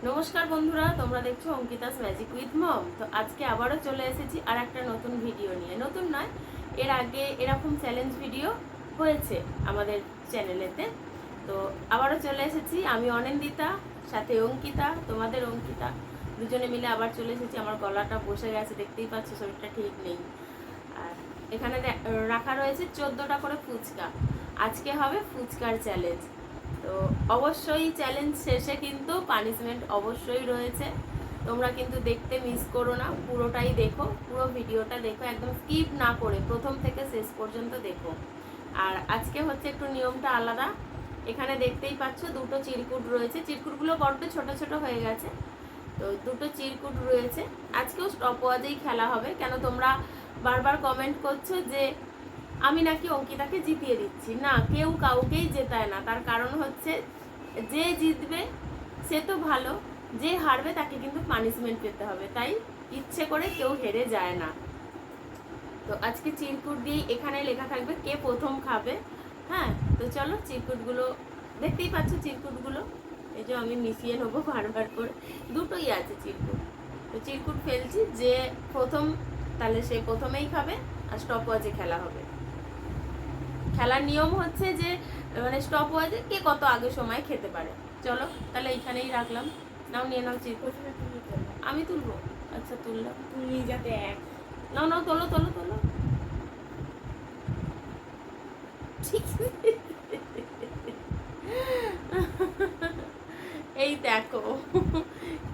নমস্কার বন্ধুরা, তোমরা দেখছো অঙ্কিতাস ম্যাজিক উইথ মম। তো আজকে আবারও চলে এসেছি আর একটা নতুন ভিডিও নিয়ে। নতুন নয়, এর আগে এরকম চ্যালেঞ্জ ভিডিও হয়েছে আমাদের চ্যানেলেতে। তো আবারও চলে এসেছি, আমি অনিন্দিতা, সাথে অঙ্কিতা, তোমাদের অঙ্কিতা, দুজনে মিলে আবার চলে এসেছি। আমার গলাটা বসে গেছে, দেখতেই পাচ্ছ, শরীরটা ঠিক নেই। আর এখানে রাখা রয়েছে 14টা করে ফুচকা। আজকে হবে ফুচকার চ্যালেঞ্জ। তো অবশ্যই চ্যালেঞ্জ শেষে কিন্তু পানিশমেন্ট অবশ্যই রয়েছে। তোমরা কিন্তু দেখতে মিস করো না, পুরোটাই দেখো, পুরো ভিডিওটা দেখো, একদম স্কিপ না করে প্রথম থেকে শেষ পর্যন্ত দেখো। আর আজকে হচ্ছে একটু নিয়মটা আলাদা। এখানে দেখতেই পাচ্ছ দুটো চিরকুট রয়েছে, চিরকুটগুলো বড্ড ছোট ছোট হয়ে গেছে। তো দুটো চিরকুট রয়েছে। আজকেও স্টপওয়াচেই খেলা হবে। কেন তোমরা বারবার কমেন্ট করছো যে আমি নাকি অঙ্কিতাকে জিতিয়ে দিচ্ছি। না, কেউ কাউকেই জেতায় না। তার কারণ হচ্ছে যে জিতবে সে তো ভালো, যে হারবে তাকে কিন্তু পানিশমেন্ট পেতে হবে। তাই ইচ্ছে করে কেউ হেরে যায় না। তো আজকে চিরকুট দিয়ে এখানে লেখা থাকবে কে প্রথম খাবে। হ্যাঁ, তো চলো চিরকুটগুলো দেখতেই পাচ্ছ, চিরকুটগুলো এই যে আমি মিশিয়ে নেবো বারবার করে, দুটোই আছে চিরকুট। তো চিরকুট ফেলছি, যে প্রথম তাহলে সে প্রথমেই খাবে। আর স্টপওয়াচে খেলা হবে। খেলার নিয়ম হচ্ছে যে মানে স্টপওয়াচে কে কত আগে সময় খেতে পারে। চলো তাহলে এইখানেই রাখলাম। নাও নিয়ে নাও চিরকুট। আমি তুলবো? আচ্ছা তুললাম, তুমি যাতে এক নাও নাও, তোলো তোলো তোলো। ঠিক এই দেখো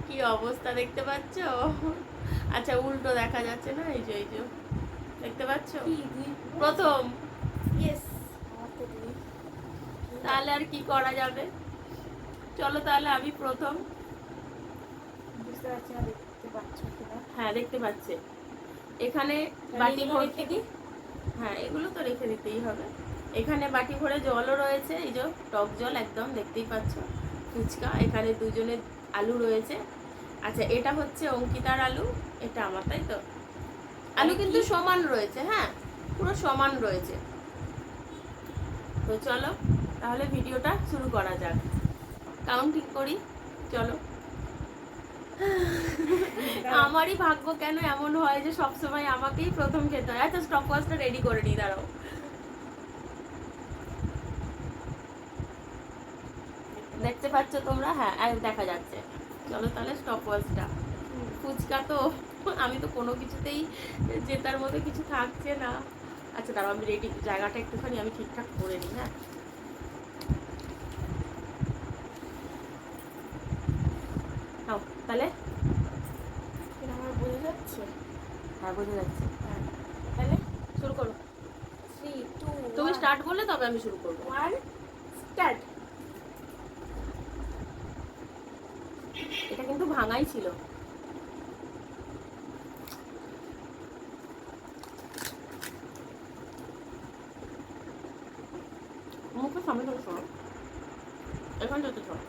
কি অবস্থা, দেখতে পাচ্ছ? আচ্ছা উল্টো দেখা যাচ্ছে না, এই যে এই যে দেখতে পাচ্ছ, প্রথম। ইয়েস আমার তো দুই তাহলে আর কি করা যাবে, চলো তাহলে আমি প্রথম। বুঝতে পারছি না দেখতে পাচ্ছ কিনা। হ্যাঁ দেখতে পাচ্ছে। এখানে বাটি এগুলো ভর্তি, রেখে দিই। হ্যাঁ এগুলো তো রেখে দিতেই হবে। এখানে বাটি ভরে জলও রয়েছে, এই যে টক জল একদম দেখতেই পাচ্ছ। ফুচকা, এখানে দুজনের আলু রয়েছে। আচ্ছা এটা হচ্ছে অঙ্কিতার আলু, এটা আমার, তাই তো? আলু কিন্তু সমান রয়েছে, হ্যাঁ পুরো সমান রয়েছে। তো চলো তাহলে ভিডিওটা শুরু করা যাক, কাউন্টিং করি, চলো। আমারই ভাগ্য কেন এমন হয় যে সবসময় আমাকেই প্রথম খেতে হয়। আচ্ছা স্টপ ওয়াচটা রেডি করে নিই, দাঁড়াও। দেখতে পাচ্ছ তোমরা? হ্যাঁ দেখা যাচ্ছে। চলো তাহলে স্টপ ওয়াচটা। ফুচকা তো আমি তো কোনো কিছুতেই জেতার মতো কিছু থাকছে না। আচ্ছা দাঁড়াও, আমি রেডি, জায়গাটা একটুখানি আমি ঠিকঠাক করে নিই। হ্যাঁ নাও তাহলে। আমার বোঝা যাচ্ছে। হ্যাঁ বোঝা যাচ্ছে। হ্যাঁ তাহলে শুরু করো। 3 2 তুমি স্টার্ট বললে তবে আমি শুরু করবো। 1 স্টার্ট। এটা কিন্তু ভাঙাই ছিল। মুখের সামনে থেকে সরো, এখান থেকে সরো।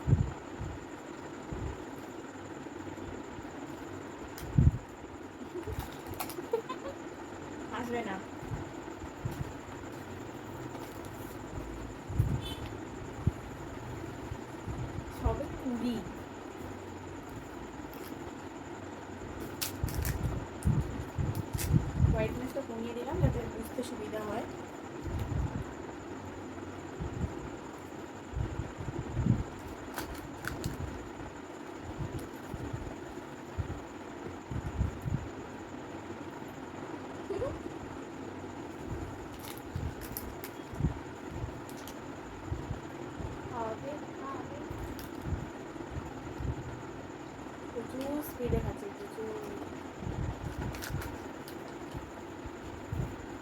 আসবে না। সবে 20। হোয়াইটনেসটা কমিয়ে দিলাম যাতে বুঝতে সুবিধা হয়। খাওয়াবে খাওয়াবে প্রচুর স্পিডে খাচ্ছে, প্রচুর।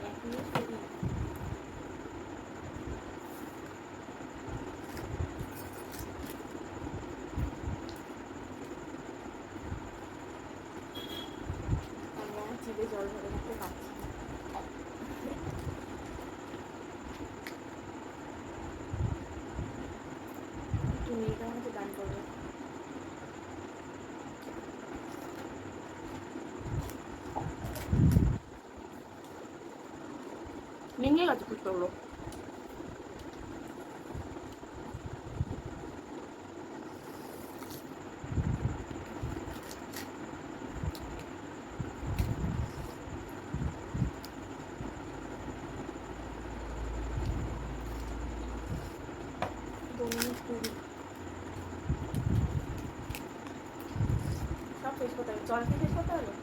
1 মিনিট দেরি। আমি আমার জিভে জল ধরে রাখতে পারছি না। তুমি এটা আমাকে দান করবে। ভেঙে গেছে ফুচকাগুলো। জল খেয়ে শেষ করতে হবে?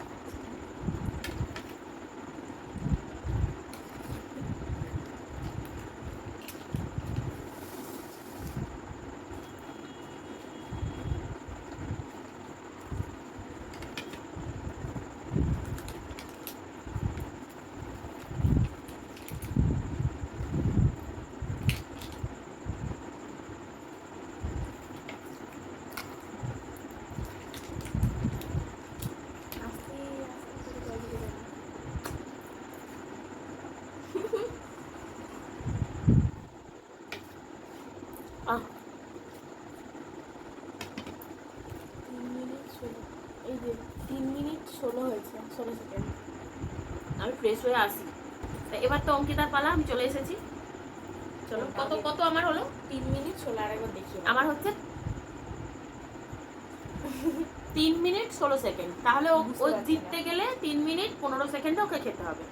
আস্তে আস্তে করে জল দিতে যাবে। আহ 3 মিনিট 16, এই যে 3 মিনিট 16 হয়েছে, 16 সেকেন্ড। আমি ফ্রেশ হয়ে আসি। তা এবার তো অঙ্কিতার পালা, আমি চলে এসেছি। চলো, কত কত আমার হলো? 3 মিনিট 16, আরেকবার দেখি। আমার হচ্ছে 3 মিনিট 16 সেকেন্ড। তাহলে ও বুঝতে ও পারছি জিততে না। গেলে 3 মিনিট 15 সেকেন্ডে ওকে খেতে হবে।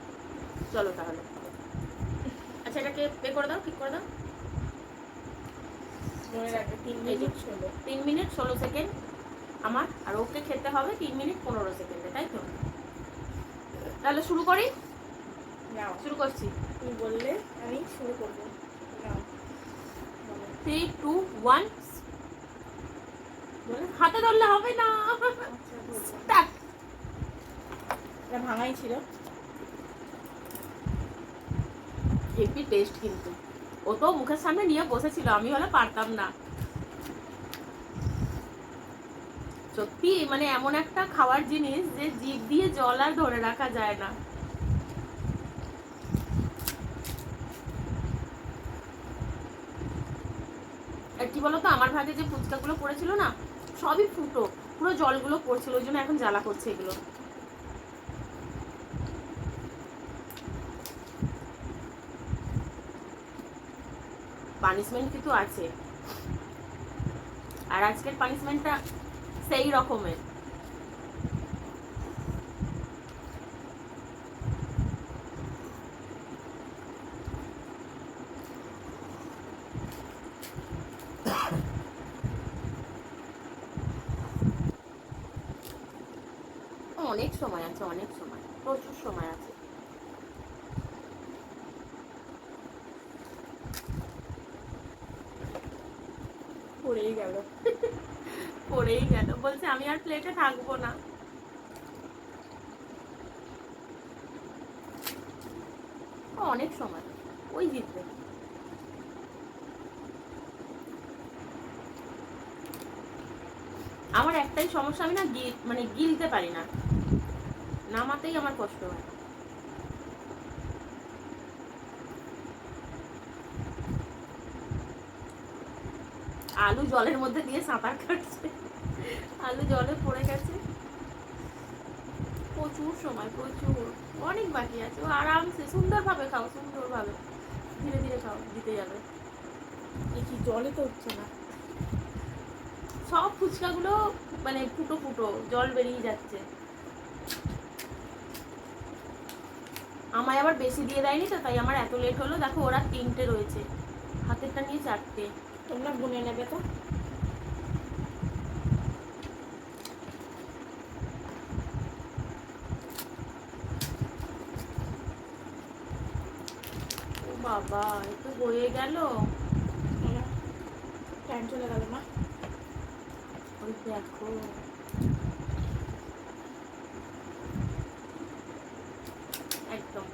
চলো তাহলে। আচ্ছা, এটাকে পে করে দাও, ঠিক করে দাও। মনে রাখবে 3 এই যে। মিনিট 16। 3 মিনিট 16 সেকেন্ড আমার, আর ওকে খেতে হবে 3 মিনিট 15 সেকেন্ডে, তাই তো? তাহলে শুরু করি। নাও, শুরু করছি। তুমি বললে আমি শুরু করবো। নাও বলো। 3 2 1 বলে হাতে ধরলে হবে না। আচ্ছা বলবো। স্টার্ট। এটা ভাঙাই ছিল। হেভি টেস্ট কিন্তু। ও তো মুখের সামনে নিয়ে বসেছিল, আমি হলে পারতাম না। সত্যি মানে এমন একটা খাওয়ার জিনিস যে জিভ দিয়ে জল আর ধরে রাখা যায় না। আর কি বলতো, আমার ভাগে যে ফুচকাগুলো পড়েছিল না, সবই ফুটো, পুরো জলগুলো পড়ছিল, ওই জন্য এখন জ্বালা করছে এগুলো। পানিশমেন্ট কিন্তু আছে, আর আজকের পানিশমেন্টটা সেই রকমের। অনেক সময় আছে, অনেক সময়, প্রচুর সময় আছে। পড়েই গেল। পড়েই গেল, বলছে আমি আর প্লেটে থাকবো না। অনেক সময়, ওই জিতবে। আমার একটাই সমস্যা, আমি না মানে গিলতে পারি না, নামাতেই আমার কষ্ট হয়। আলু জলের মধ্যে দিয়ে সাঁতার কাটছে, আলু জলে পড়ে গেছে। প্রচুর সময়, প্রচুর, অনেক বাকি আছে। ও আরামসে সুন্দরভাবে খাও, সুন্দরভাবে ধীরে ধীরে খাও, দিতে যাবে। এই কি জলে তো উঠছে না। সব ফুচকাগুলো মানে ফুটো ফুটো, জল বেরিয়ে যাচ্ছে। আমায় আবার বেশি দিয়ে দেয়নি তো, তাই আমার এত লেট হলো। দেখো ওরা 3টে রয়েছে, হাতেরটা নিয়ে 4টে। তোমরা গুনে নেবে তো। ও বাবা, একটু হয়ে গেল। টাইম চলে গেল মা। ওই দেখো, একদম।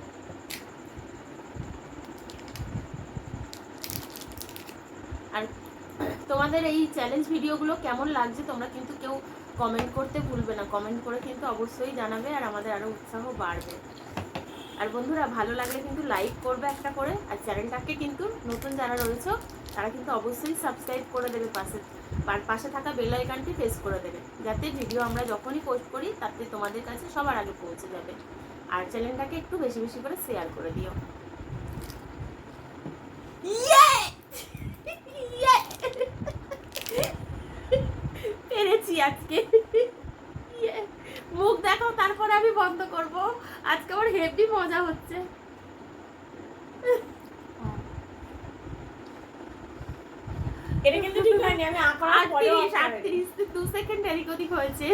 আর তোমাদের এই চ্যালেঞ্জ ভিডিওগুলো কেমন লাগছে তোমরা কিন্তু কেউ কমেন্ট করতে ভুলবে না। কমেন্ট করে কিন্তু অবশ্যই জানাবে, আর আমাদের আরো উৎসাহ বাড়বে। আর বন্ধুরা, ভালো লাগলে কিন্তু লাইক করবে একটা করে, আর চ্যানেলটাকে কিন্তু নতুন যারা রয়েছে তারা কিন্তু অবশ্যই সাবস্ক্রাইব করে দেবে, পাশে থাকা বেল আইকনটি প্রেস করে দেবে, যাতে ভিডিও আমরা যখনই পোস্ট করি তাতে তোমাদের কাছে সবার আগে পৌঁছে যাবে। আর চ্যানেলটাকে একটু বেশি বেশি করে শেয়ার করে দিও। পেরেছি আজকে। মুখ দেখাও, তারপরে আমি বন্ধ করব। আজকে আমার হেভি মজা হচ্ছে। এটা কিন্তু ঠিক হয়নি, আমি আঁকার পরেও 38 2 সেকেন্ড এদিক ওদিক হয়েছে।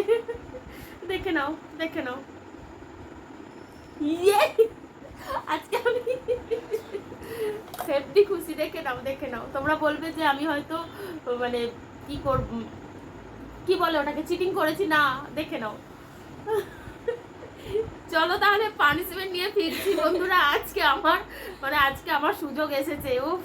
দেখে নাও দেখে নাও। ইয়ে আজকে আমি হেব্বি খুশি, দেখে নাও দেখে নাও। তোমরা বলবে যে আমি হয়তো মানে কি করব, কি বলে ওটাকে, চিটিং করেছি, না দেখে নাও। চলো তাহলে পানিশমেন্ট নিয়ে ফিরছি বন্ধুরা। আজকে আমার সুযোগ এসেছে। উফ,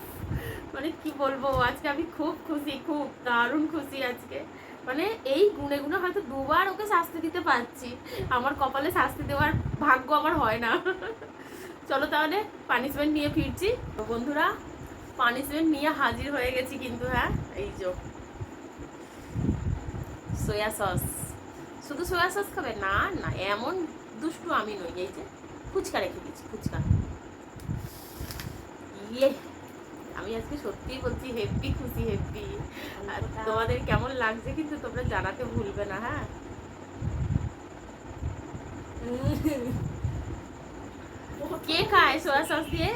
মানে কি বলবো, আজকে আমি খুব খুশি, খুব দারুণ খুশি আজকে। মানে এই গুনে গুনে হয়তো দুবার ওকে শাস্তি দিতে পারছি। আমার কপালে শাস্তি দেওয়ার ভাগ্য আমার হয় না। চলো তাহলে পানিশমেন্ট নিয়ে ফিরছি। তো বন্ধুরা পানিশমেন্ট নিয়ে হাজির হয়ে গেছি কিন্তু। হ্যাঁ, এই যে সোয়া সস। শুধু সোয়া সস খাবে না? না, এমন দুষ্টু আমি নই। এই যে ফুচকা রেখে দিচ্ছি, ফুচকা। ইয়ে, আমি আজকে সত্যিই বলছি হেব্বি খুশি, হেব্বি। আর তোমাদের কেমন লাগছে কিন্তু তোমরা জানাতে ভুলবে না। হ্যাঁ, কে খায় সোয়া সস দিয়ে?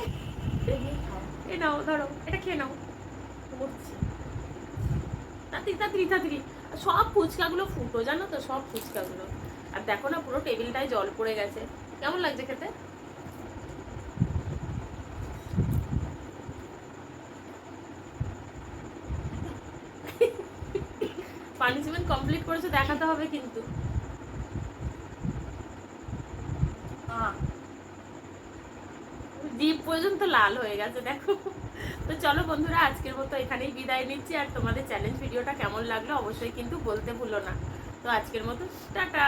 এ নাও, ধরো, এটা খেয়ে নাও। তাড়াতাড়ি তাড়াতাড়ি তাড়াতাড়ি। সব ফুচকাগুলো ফুটো, জানো তো, সব ফুচকাগুলো। আর দেখো না, পুরো টেবিলটায় জল পড়ে গেছে। কেমন লাগছে খেতে? পানিশমেন্ট কমপ্লিট করেছো, দেখাতে হবে কিন্তু। জিভ পর্যন্ত লাল হয়ে গেছে দেখো। তো চলো বন্ধুরা, আজকের মতো এখানেই বিদায় নিচ্ছি। আর তোমাদের চ্যালেঞ্জ ভিডিওটা কেমন লাগলো অবশ্যই কিন্তু বলতে ভুলো না। তো আজকের মতো টাটা।